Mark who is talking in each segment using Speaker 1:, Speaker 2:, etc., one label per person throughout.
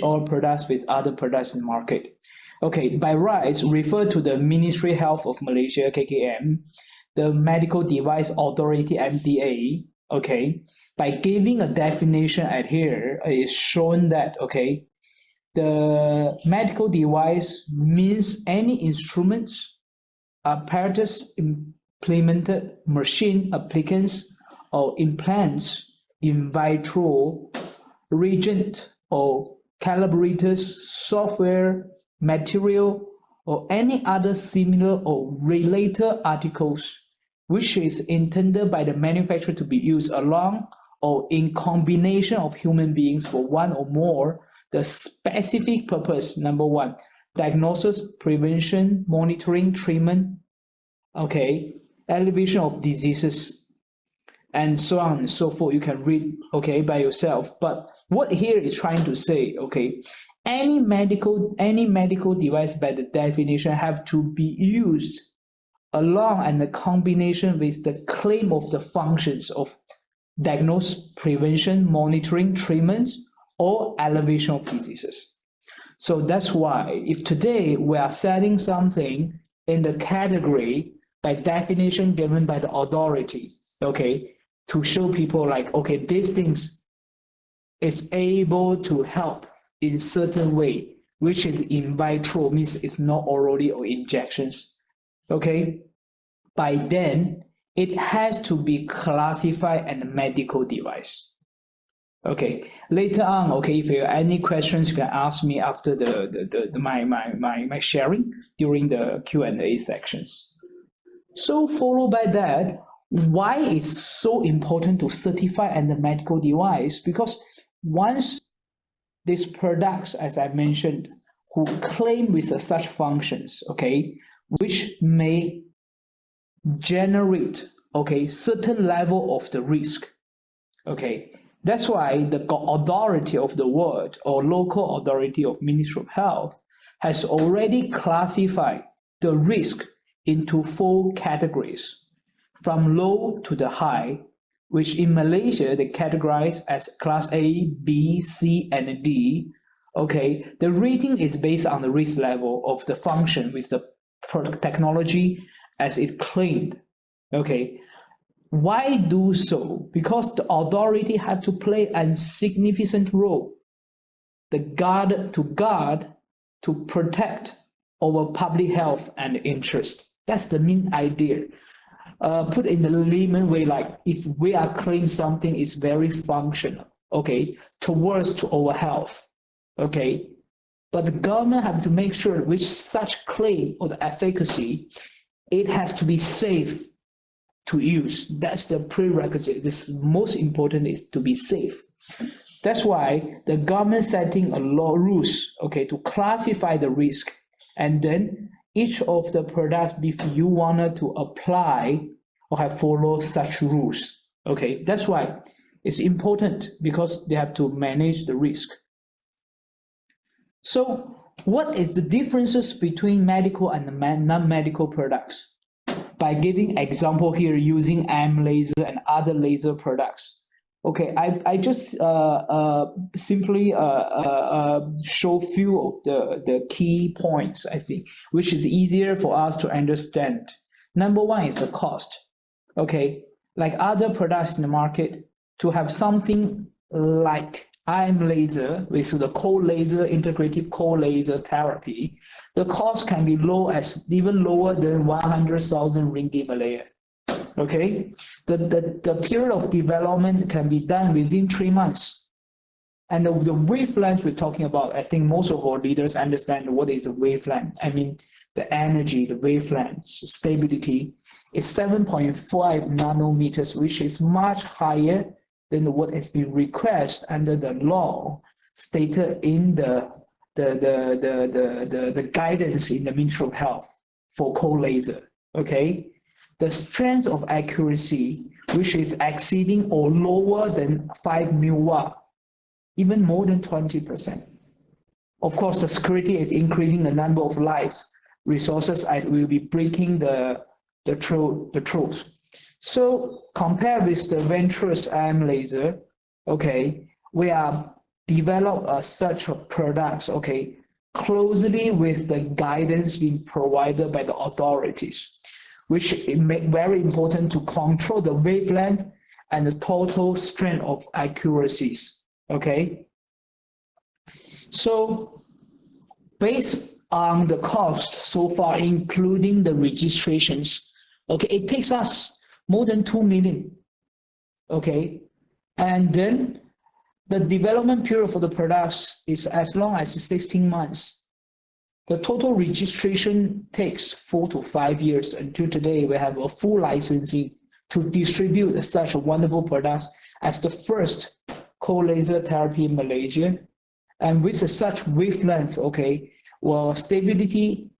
Speaker 1: or products with other products in the market. Okay, by rights, refer to the Ministry of Health of Malaysia, KKM, the Medical Device Authority, MDA. Okay, by giving a definition at here, it's shown that, okay, the medical device means any instruments, apparatus, implemented machine, applicants, or implants, in vitro, reagent, or calibrators, software, material, or any other similar or related articles which is intended by the manufacturer to be used along or in combination of human beings for one or more the specific purpose. Number one, diagnosis, prevention, monitoring, treatment, okay, elevation of diseases, and so on and so forth. You can read, okay, by yourself. But what here is trying to say, okay, any medical device by the definition have to be used along and the combination with the claim of the functions of diagnosis, prevention, monitoring, treatment, or elevation of diseases. So that's why if today we are selling something in the category by definition given by the authority, okay, to show people like, okay, these things is able to help in certain way, which is in vitro, means it's not orally or injections. Okay, by then it has to be classified as a medical device. Okay, later on, okay, if you have any questions, you can ask me after my sharing during the Q&A sections. So followed by that, why is so important to certify as a medical device? Because once these products, as I mentioned, who claim with such functions, okay, which may generate, okay, certain level of the risk, okay. That's why the authority of the world or local authority of Ministry of Health has already classified the risk into 4 categories, from low to the high, which in Malaysia they categorize as class A, B, C, and D. Okay, the rating is based on the risk level of the function with the technology as it claimed. Okay, why do so? Because the authority have to play a significant role, to protect our public health and interest. That's the main idea. Put in the layman way, like if we are claiming something is very functional, okay, towards to our health, okay, but the government have to make sure with such claim or the efficacy, it has to be safe to use. That's the prerequisite. This most important is to be safe. That's why the government setting a law rules, okay, to classify the risk, and then each of the products, if you wanted to apply or have follow such rules, okay, that's why it's important, because they have to manage the risk. So what is the differences between medical and non-medical products? By giving example here using AM laser and other laser products. Okay, I just simply show few of the key points, I think, which is easier for us to understand. Number one is the cost. Okay, like other products in the market, to have something like IM laser with the cold laser, integrative cold laser therapy, the cost can be low as even lower than 100,000 ringgit Malaya. Okay, the period of development can be done within 3 months. And the wavelength we're talking about, I think most of our leaders understand what is a wavelength. I mean, the energy, the wavelength, stability is 7.5 nanometers, which is much higher than what has been requested under the law stated in the guidance in the Ministry of Health for cold laser. Okay, the strength of accuracy, which is exceeding or lower than 5 mW, even more than 20%. Of course, the security is increasing the number of lives. Resources will be breaking the truth. So compared with the Venturous IM laser, okay, we are develop such products, okay, closely with the guidance being provided by the authorities, which it make very important to control the wavelength and the total strength of accuracies, okay? So based on the cost so far, including the registrations, okay, it takes us more than 2 million, okay? And then the development period for the products is as long as 16 months. The total registration takes 4 to 5 years. Until today, we have a full licensing to distribute such wonderful products as the first cold laser therapy in Malaysia. And with such wavelength, okay, well, stability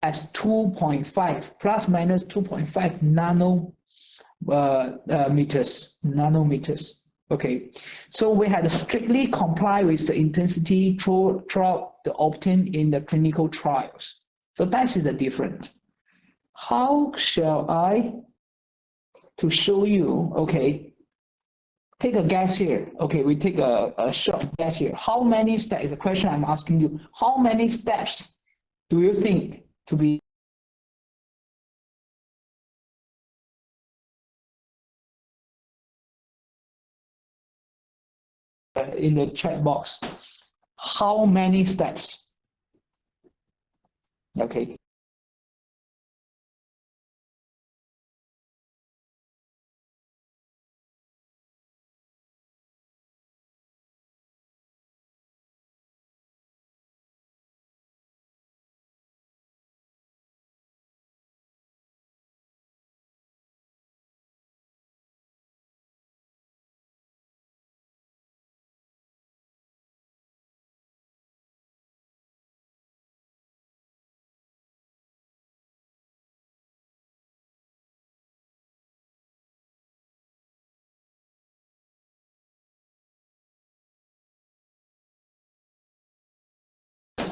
Speaker 1: as 2.5 plus minus 2.5 nanometers. Okay, so we had to strictly comply with the intensity throughout the obtained in the clinical trials. So that is the difference. How shall I to show you? Okay, take a guess here. Okay, we take a short guess here. How many steps is a question I'm asking you. How many steps do you think to be in the chat box? How many steps? Okay.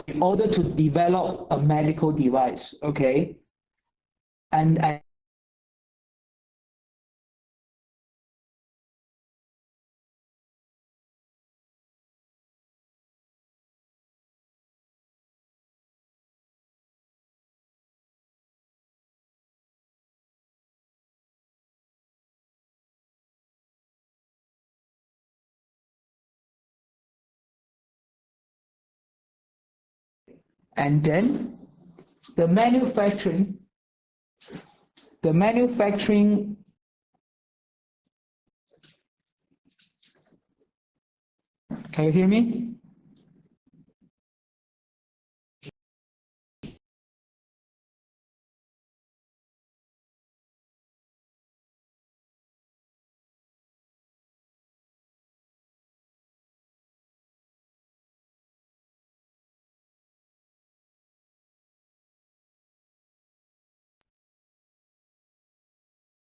Speaker 1: In order to develop a medical device, okay, and then the manufacturing, the manufacturing. Can you hear me?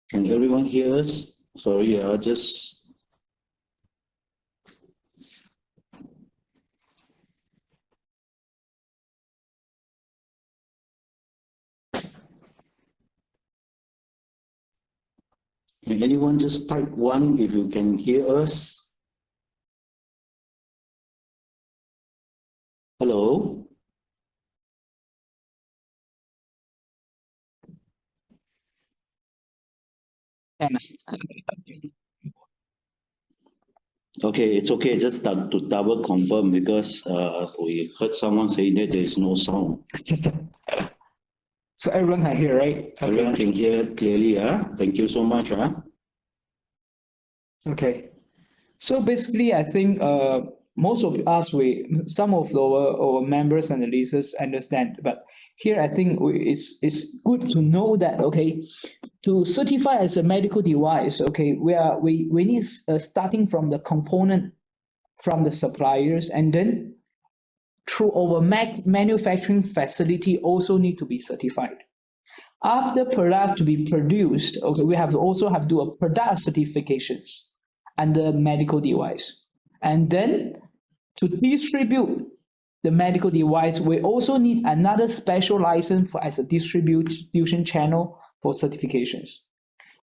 Speaker 2: Can everyone hear us? Sorry, just. Can anyone just type one if you can hear us? Hello?
Speaker 1: And
Speaker 2: Okay, it's okay. Just to double confirm because we heard someone saying that there is no sound.
Speaker 1: so everyone can hear, right? Okay.
Speaker 2: Everyone can hear clearly. Thank you so much.
Speaker 1: Okay. So basically, I think most of us, some of our members and the leaders understand, but here I think it's good to know that, okay, to certify as a medical device, okay, we need starting from the component from the suppliers, and then through our manufacturing facility also need to be certified. After products to be produced, okay, we have to also have to do a product certifications under medical device. And then to distribute the medical device, we also need another special license for as a distribution channel for certifications.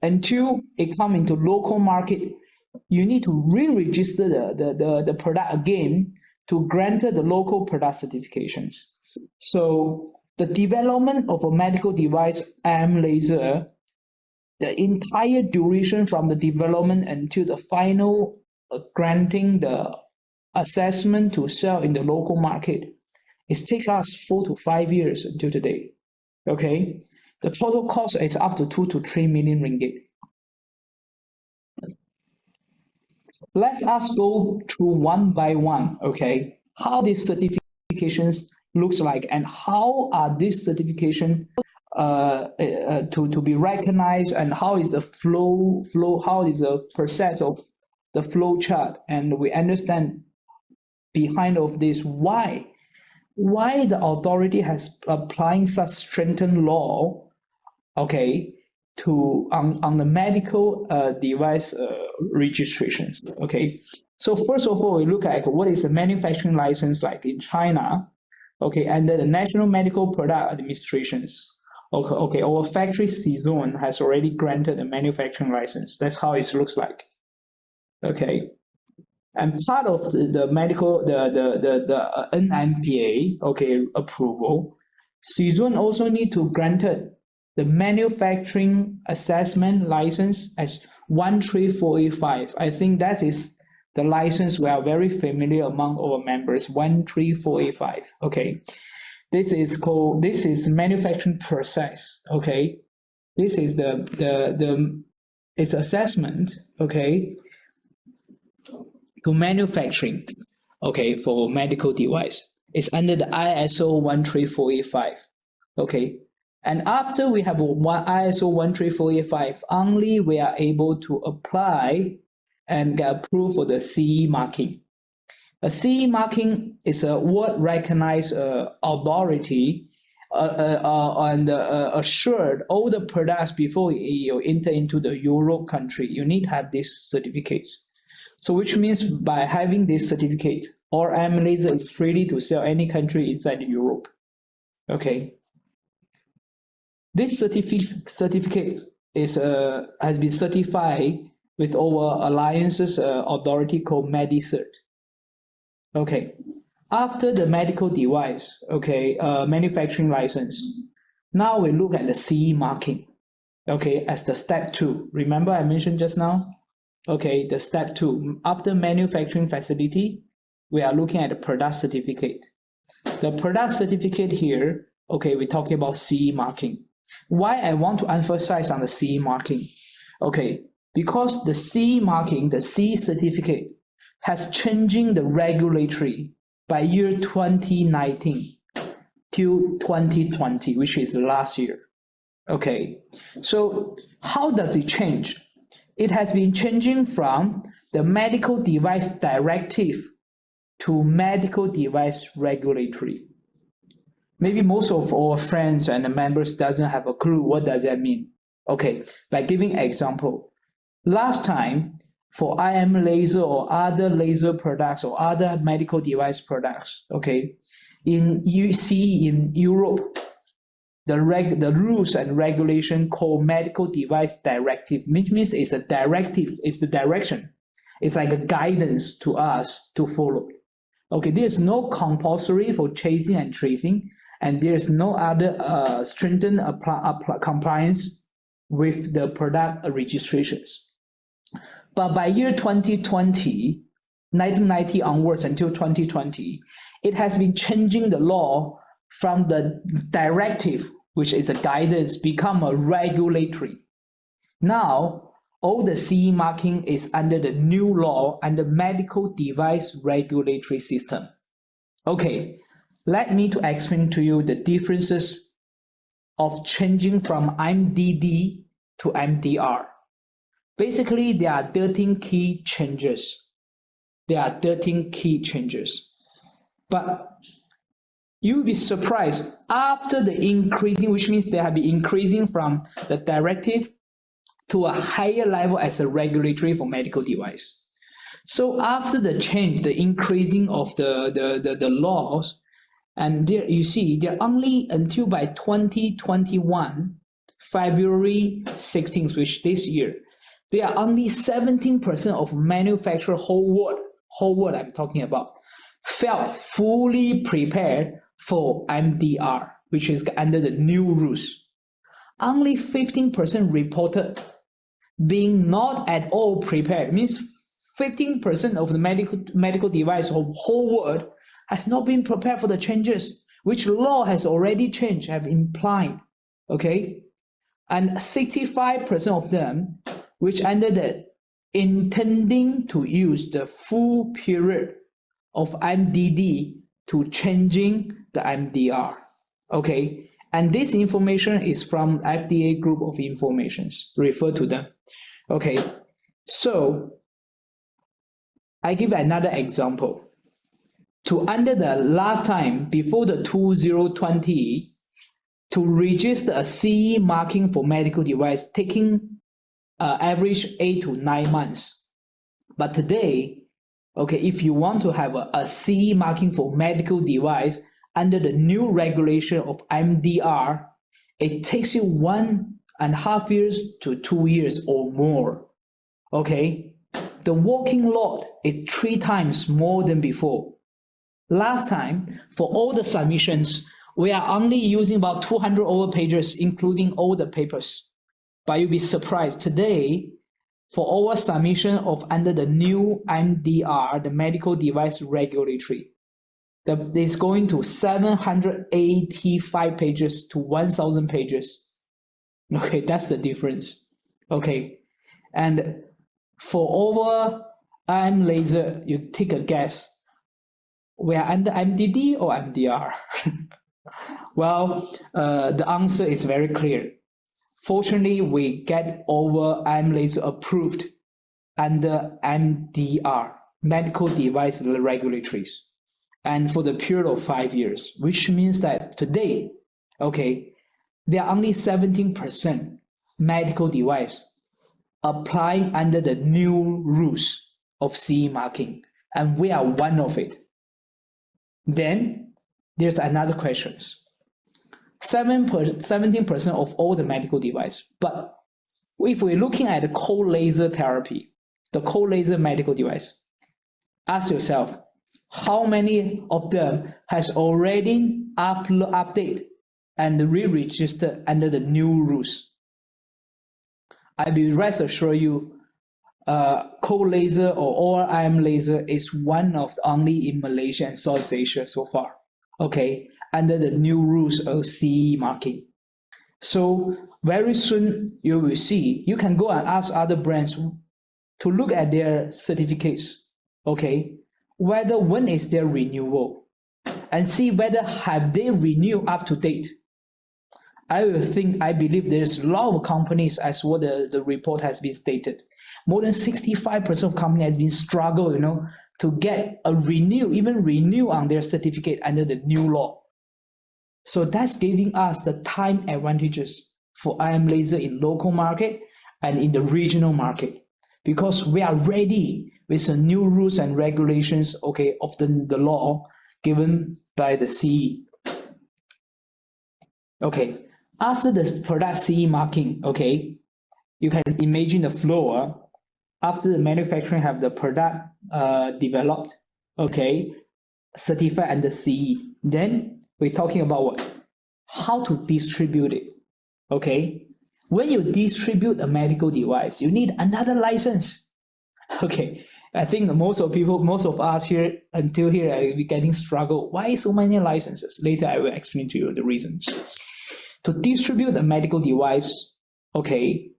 Speaker 1: Until it come into local market, you need to re-register the product again to grant the local product certifications. So the development of a medical device IM laser, the entire duration from the development until the final granting the assessment to sell in the local market, it takes us 4 to 5 years until today. Okay, the total cost is up to 2 to 3 million ringgit. Let us go through one by one, okay, how these certifications looks like and how are these certifications to be recognized, and how is the flow, how is the process of the flow chart, and we understand behind of this why the authority has applying such strengthened law, okay, to on the medical device registrations. Okay, so first of all, we look at what is the manufacturing license like in China, okay, under the National Medical Product Administrations. Okay, our factory Zhang has already granted a manufacturing license. That's how it looks like. Okay, and part of the medical the NMPA, okay, approval, Zhang also need to granted the manufacturing assessment license as 13485. I think that is the license we are very familiar among our members, 13485. Okay, this is manufacturing process. Okay, this is its assessment. Okay, to manufacturing. Okay, for medical device, it's under the ISO 13485. Okay, and after we have ISO 13485, only we are able to apply and get approved for the CE marking. A CE marking is a world-recognized authority and assured all the products before you enter into the Europe country. You need to have these certificates. So which means by having this certificate, our IM laser is free to sell any country inside Europe. Okay. This certificate is has been certified with our alliances authority called MediCert. Okay, after the medical device, okay, manufacturing license, now we look at the CE marking, okay, as the step 2. Remember I mentioned just now? Okay, the step 2, after manufacturing facility, we are looking at the product certificate. The product certificate here, okay, we're talking about CE marking. Why I want to emphasize on the CE marking? Okay, because the CE marking, the CE certificate, has changing the regulatory by year 2019 till 2020, which is last year. Okay, so how does it change? It has been changing from the medical device directive to medical device regulatory. Maybe most of our friends and the members doesn't have a clue what does that mean. Okay, by giving example, last time for IM laser or other laser products or other medical device products, okay, in Europe, the rules and regulation called medical device directive, which means it's a directive, it's the direction. It's like a guidance to us to follow. Okay, there's no compulsory for chasing and tracing, and there's no other stringent compliance with the product registrations. But by year 2020, 1990 onwards until 2020, it has been changing the law from the directive, which is a guidance, become a regulatory. Now, all the CE marking is under the new law and the medical device regulatory system. Okay, let me to explain to you the differences of changing from MDD to MDR. Basically, there are 13 key changes. But you'll be surprised after the increasing, which means they have been increasing from the directive to a higher level as a regulatory for medical device. So after the change, the increasing of the laws, and there you see, they're only until by 2021, February 16th, which this year, there are only 17% of manufacturers whole world I'm talking about, felt fully prepared for MDR, which is under the new rules. Only 15% reported being not at all prepared. Means 15% of the medical device of whole world has not been prepared for the changes, which law has already changed, have implied. Okay, and 65% of them, which under the intending to use the full period of MDD to changing the MDR. Okay, and this information is from FDA group of informations. Refer to them. Okay, so I give another example. To under the last time before the 2020, to register a CE marking for medical device taking average 8 to 9 months. But today, okay, if you want to have a CE marking for medical device under the new regulation of MDR, it takes you 1.5 years to 2 years or more. Okay, the working load is 3 times more than before. Last time, for all the submissions, we are only using about 200 over pages, including all the papers. But you'll be surprised today, for our submission of under the new MDR, the medical device regulatory, that is going to 785 pages to 1,000 pages. Okay, that's the difference. Okay, and for over IM laser, you take a guess. We are under MDD or MDR? Well, the answer is very clear. Fortunately, we get over IM laser approved under MDR, medical device regulatories, and for the period of 5 years, which means that today, okay, there are only 17% medical device applying under the new rules of CE marking, and we are one of it. Then there's another question. 17% of all the medical device, but if we're looking at the cold laser therapy, the cold laser medical device, ask yourself, how many of them has already updated and re-registered under the new rules? I will rest assure you, cold laser or IM laser is one of the only in Malaysia and Southeast Asia so far, okay, under the new rules of CE marking. So very soon you will see, you can go and ask other brands to look at their certificates, okay, whether when is their renewal, and see whether have they renewed up to date. I believe there's a lot of companies, as what the report has been stated. More than 65% of companies has been struggle, to get a even renew on their certificate under the new law. So that's giving us the time advantages for IM laser in local market and in the regional market, because we are ready with the new rules and regulations, okay, of the law given by the CE. Okay, after the product CE marking, okay, you can imagine the flow. After the manufacturing have the product developed, okay, certified under CE, then we're talking about what? How to distribute it, okay? When you distribute a medical device, you need another license. Okay, I think most of us here until here are getting struggle. Why so many licenses? Later I will explain to you the reasons. To distribute a medical device, okay,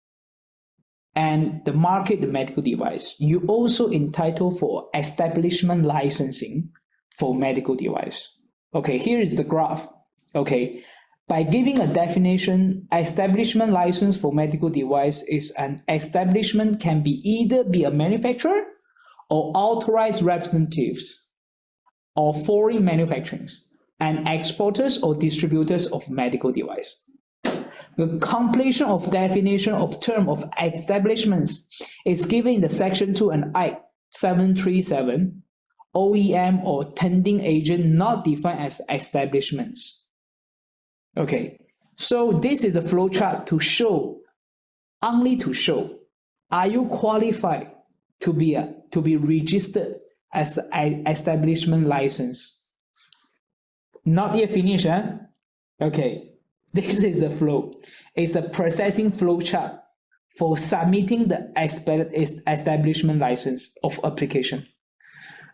Speaker 1: and the market the medical device, you also entitled for establishment licensing for medical device. Okay, here is the graph. Okay, by giving a definition, establishment license for medical device is an establishment can be either be a manufacturer or authorized representatives of foreign manufacturers and exporters or distributors of medical device. The completion of definition of term of establishments is given in the section 2 and I 737, OEM or tending agent not defined as establishments. Okay, so this is the flow chart to show, only to show, are you qualified to be registered as an establishment license? Not yet finished, huh? Okay, this is the flow. It's a processing flow chart for submitting the establishment license of application.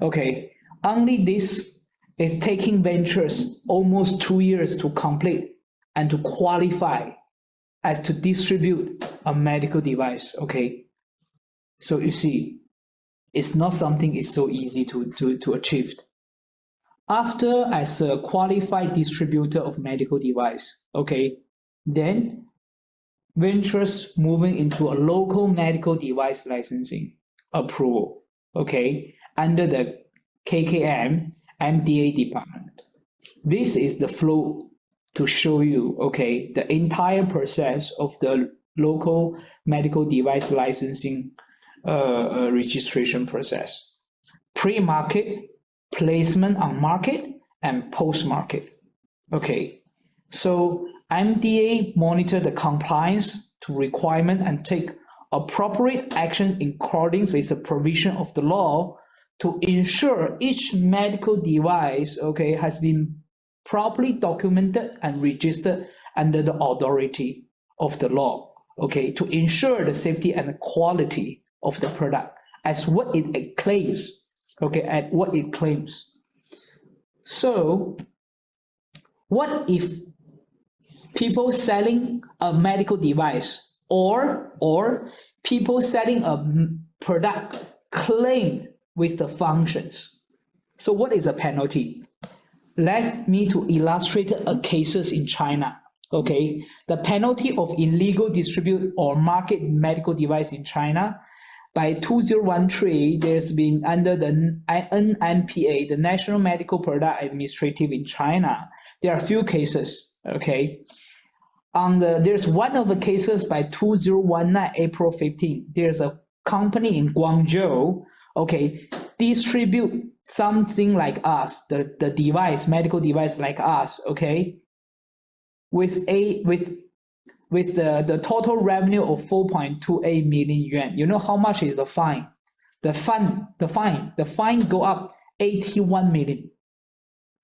Speaker 1: Okay, only this is taking ventures almost 2 years to complete and to qualify as to distribute a medical device. Okay, so you see, it's not something it's so easy to achieve. After as a qualified distributor of medical device, okay, then ventures moving into a local medical device licensing approval, okay, under the KKM MDA department. This is the flow to show you, okay, the entire process of the local medical device licensing registration process. Pre-market, placement on market, and post-market. Okay, so MDA monitor the compliance to requirement and take appropriate action in accordance with the provision of the law to ensure each medical device, okay, has been properly documented and registered under the authority of the law, okay, to ensure the safety and the quality of the product as what it claims, okay, at what it claims. So what if people selling a medical device or people selling a product claimed with the functions? So what is the penalty? Let me to illustrate a cases in China. Okay, the penalty of illegal distribute or market medical device in China by 2013, there's been under the NMPA, the National Medical Product Administrative in China. There are a few cases. Okay, there's one of the cases by 2019 April 15. There's a company in Guangzhou. Okay, distribute something like us, the device, medical device like us. Okay, with the total revenue of 4.28 million yuan. You know how much is the fine? The fine go up 81 million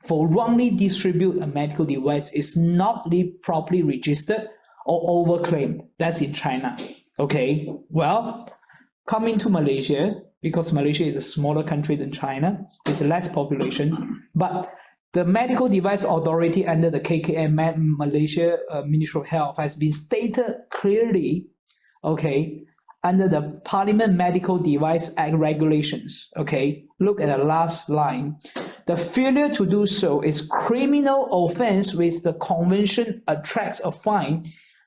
Speaker 1: for wrongly distribute a medical device is not properly registered or overclaimed. That's in China. Okay, well, coming to Malaysia, because Malaysia is a smaller country than China, with less population, but the Medical Device Authority under the KKM Malaysia Ministry of Health has been stated clearly, okay, under the Parliament Medical Device Act regulations. Okay, look at the last line. The failure to do so is criminal offense with the convention attracts a fine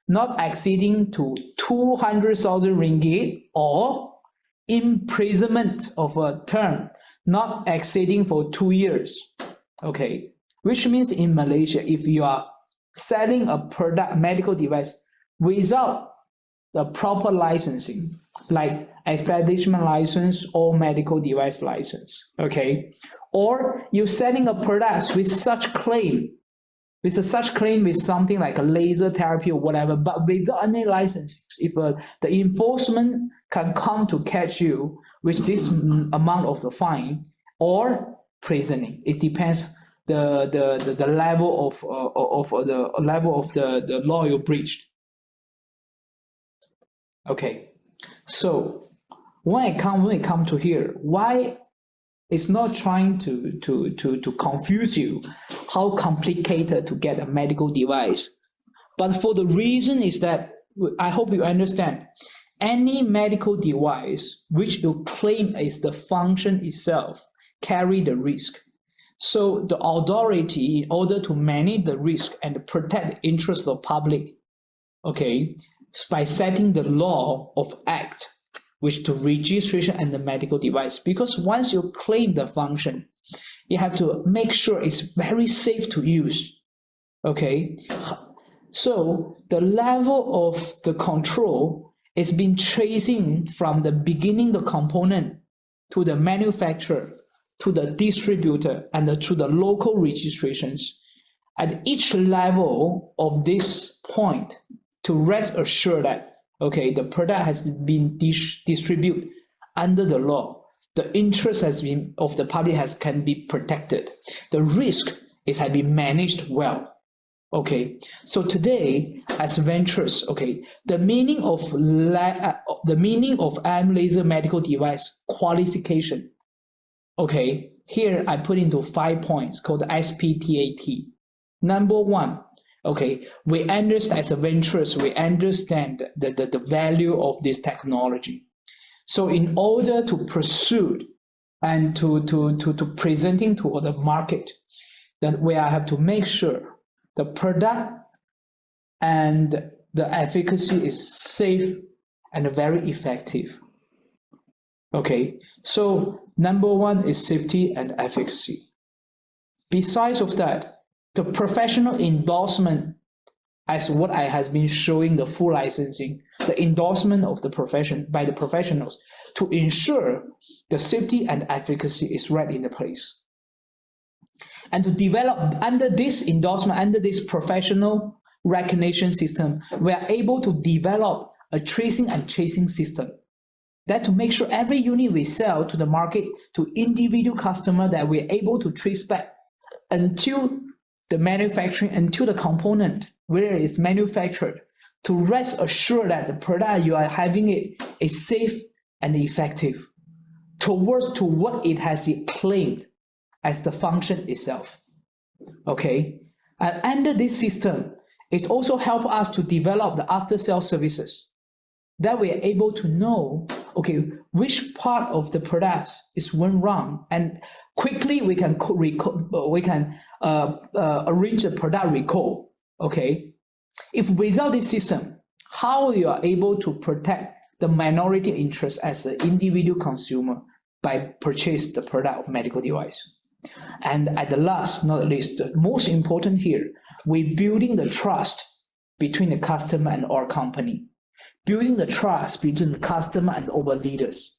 Speaker 1: not exceeding to 200,000 ringgit or imprisonment of a term not exceeding for 2 years. Okay, which means in Malaysia, if you are selling a product, medical device, without the proper licensing, like establishment license or medical device license, okay, or you're selling a product with such claim, with something like a laser therapy or whatever, but without any licenses, if the enforcement can come to catch you with this amount of the fine or prisoning. It depends the level of the law you breached. Okay, so when it come to here, why it's not trying to confuse you how complicated to get a medical device, but for the reason is that I hope you understand. Any medical device which you claim is the function itself carry the risk. So the authority, in order to manage the risk and protect the interest of the public, okay, by setting the law of act, which to registration and the medical device, because once you claim the function, you have to make sure it's very safe to use. Okay, so the level of the control is been tracing from the beginning the component to the manufacturer to the distributor and to the local registrations. At each level of this point, to rest assured that okay, the product has been distributed under the law. The interest has been of the public can be protected. The risk has been managed well. Okay, so today as ventures, okay, the meaning of IM laser medical device qualification. Okay, here I put into 5 points called SPTAT. Number one, okay, we understand as a ventures, we understand the value of this technology. So in order to pursue and to presenting to the market, that we have to make sure the product and the efficacy is safe and very effective. Okay, so number one is safety and efficacy. Besides of that, the professional endorsement, as what I has been showing, the full licensing, the endorsement of the profession by the professionals to ensure the safety and efficacy is right in the place. And to develop under this endorsement, under this professional recognition system, we are able to develop a tracing and chasing system that to make sure every unit we sell to the market, to individual customer, that we're able to trace back until the manufacturing, until the component where it is manufactured, to rest assured that the product you are having it is safe and effective towards to what it has claimed as the function itself. Okay, and under this system, it also helps us to develop the after-sale services that we are able to know, okay, which part of the product is went wrong, and quickly we can arrange the product recall. Okay, if without this system, how you are able to protect the minority interest as an individual consumer by purchase the product of medical device? And at the last, not least, the most important here, we're building the trust between the customer and our company, building the trust between the customer and our leaders.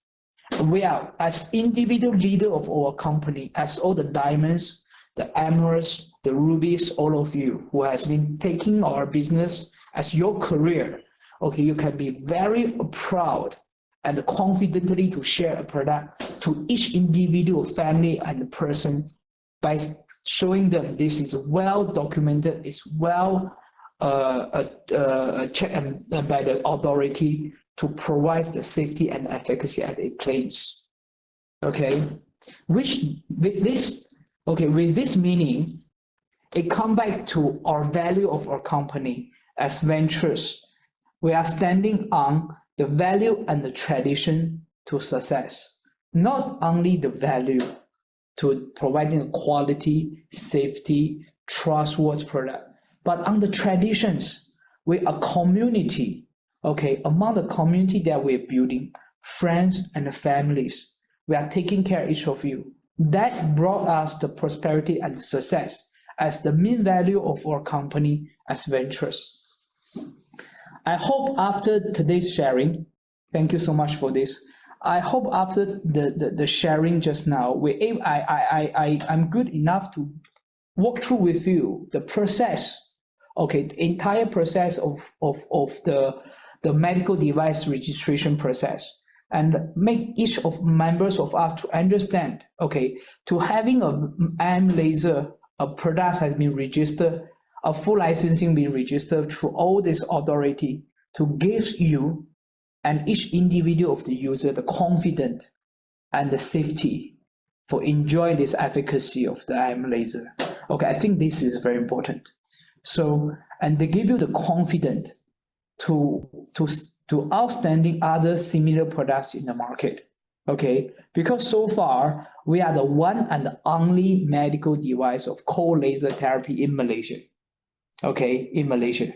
Speaker 1: We are, as individual leader of our company, as all the diamonds, the emeralds, the rubies, all of you who has been taking our business as your career, okay, you can be very proud and confidently to share a product to each individual family and person by showing them this is well documented, it's well checked by the authority to provide the safety and efficacy as it claims. Okay, which with this meaning, it comes back to our value of our company as ventures. We are standing on the value and the tradition to success, not only the value to providing a quality, safety, trustworthy product, but on the traditions. We are community, okay, among the community that we're building, friends and families, we are taking care of each of you. That brought us the prosperity and the success as the main value of our company as ventures. I hope after today's sharing, thank you so much for this. I hope after the sharing just now, I'm good enough to walk through with you the process, okay, the entire process of the medical device registration process, and make each of members of us to understand, okay, to having a IM laser, a product has been registered, a full licensing being registered through all this authority to give you and each individual of the user the confidence and the safety for enjoying this efficacy of the IM laser. Okay, I think this is very important. So, and they give you the confidence to outstanding other similar products in the market. Okay, because so far we are the one and the only medical device of cold laser therapy in Malaysia. Okay, in Malaysia.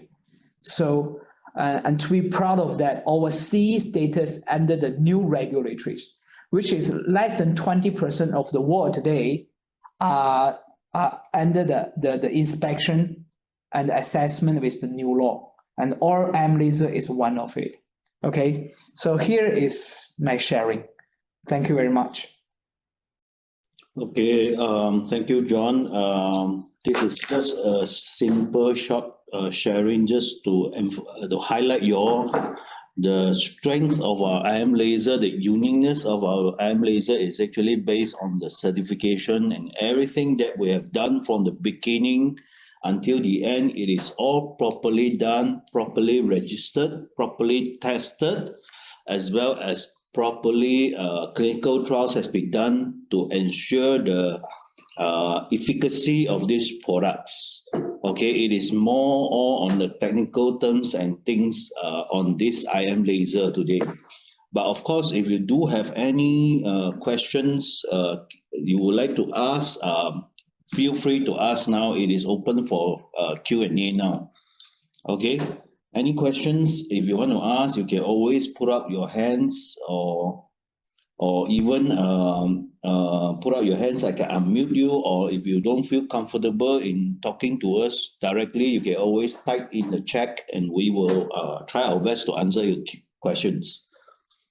Speaker 1: So, and to be proud of that, our CE status under the new regulatories, which is less than 20% of the world today, are under the inspection and assessment with the new law. And our IM laser is one of it. Okay, so here is my sharing. Thank you very much.
Speaker 2: Okay, thank you, John. This is just a simple, short sharing just to highlight your the strength of our IM laser, the uniqueness of our IM laser is actually based on the certification and everything that we have done from the beginning until the end. It is all properly done, properly registered, properly tested, as well as properly clinical trials has been done to ensure the efficacy of these products. Okay, it is more all on the technical terms and things on this IM laser today. But of course, if you do have any questions you would like to ask, feel free to ask now. It is open for Q&A now. Okay, any questions? If you want to ask, you can always put up your hands or even put out your hands. I can unmute you, or if you don't feel comfortable in talking to us directly, you can always type in the chat and we will try our best to answer your questions.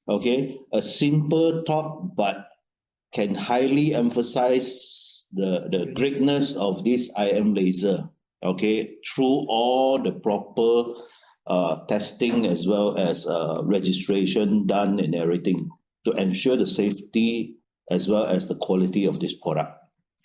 Speaker 2: Okay, a simple talk but can highly emphasize the greatness of this IM laser, okay, through all the proper testing as well as registration done and everything, to ensure the safety as well as the quality of this product.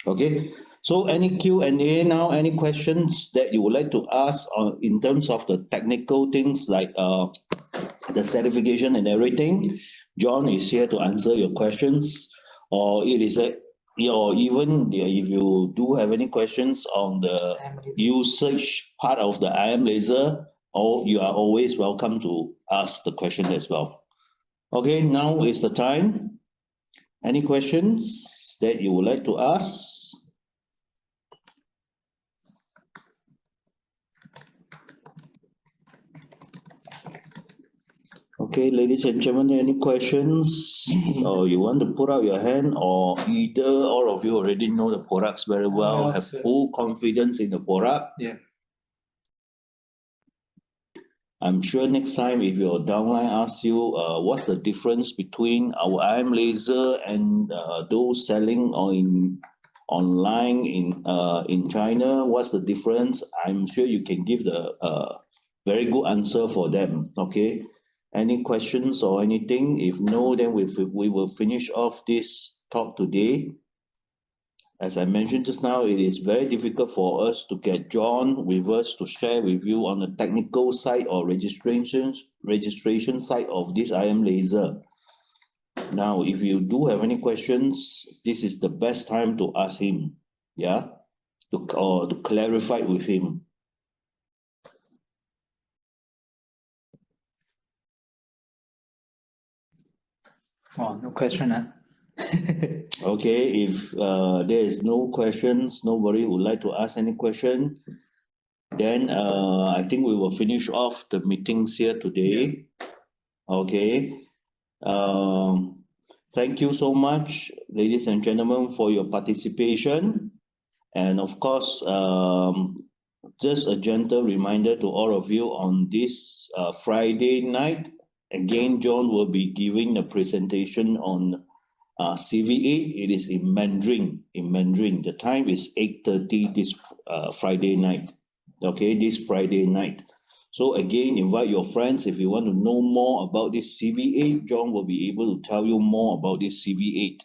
Speaker 2: Okay, so any Q&A now, any questions that you would like to ask on in terms of the technical things like the certification and everything? John is here to answer your questions, or it is a or even if you do have any questions on the usage part of the IM laser, or you are always welcome to ask the question as well. Okay, now is the time. Any questions that you would like to ask? Okay, ladies and gentlemen, any questions? Or you want to put out your hand, or either all of you already know the products very well, have full confidence in the product?
Speaker 1: Yeah.
Speaker 2: I'm sure next time if your downline asks you what's the difference between our IM laser and those selling online in China, what's the difference? I'm sure you can give the very good answer for them. Okay, any questions or anything? If no, then we will finish off this talk today. As I mentioned just now, it is very difficult for us to get John with us to share with you on the technical side or registration side of this IM laser. Now, if you do have any questions, this is the best time to ask him, yeah, to clarify with him.
Speaker 1: Oh, no question, huh?
Speaker 2: Okay, if there is no questions, nobody would like to ask any question, then I think we will finish off the meetings here today. Okay. Thank you so much, ladies and gentlemen, for your participation. And of course, just a gentle reminder to all of you on this Friday night. Again, John will be giving a presentation on CV8. It is in Mandarin. The time is 8:30 this Friday night. Okay, this Friday night. So again, invite your friends. If you want to know more about this CV8, John will be able to tell you more about this CV8.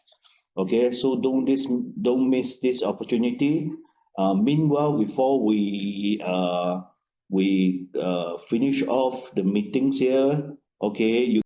Speaker 2: Okay, so don't miss this opportunity. Meanwhile, before we finish off the meetings here, okay, you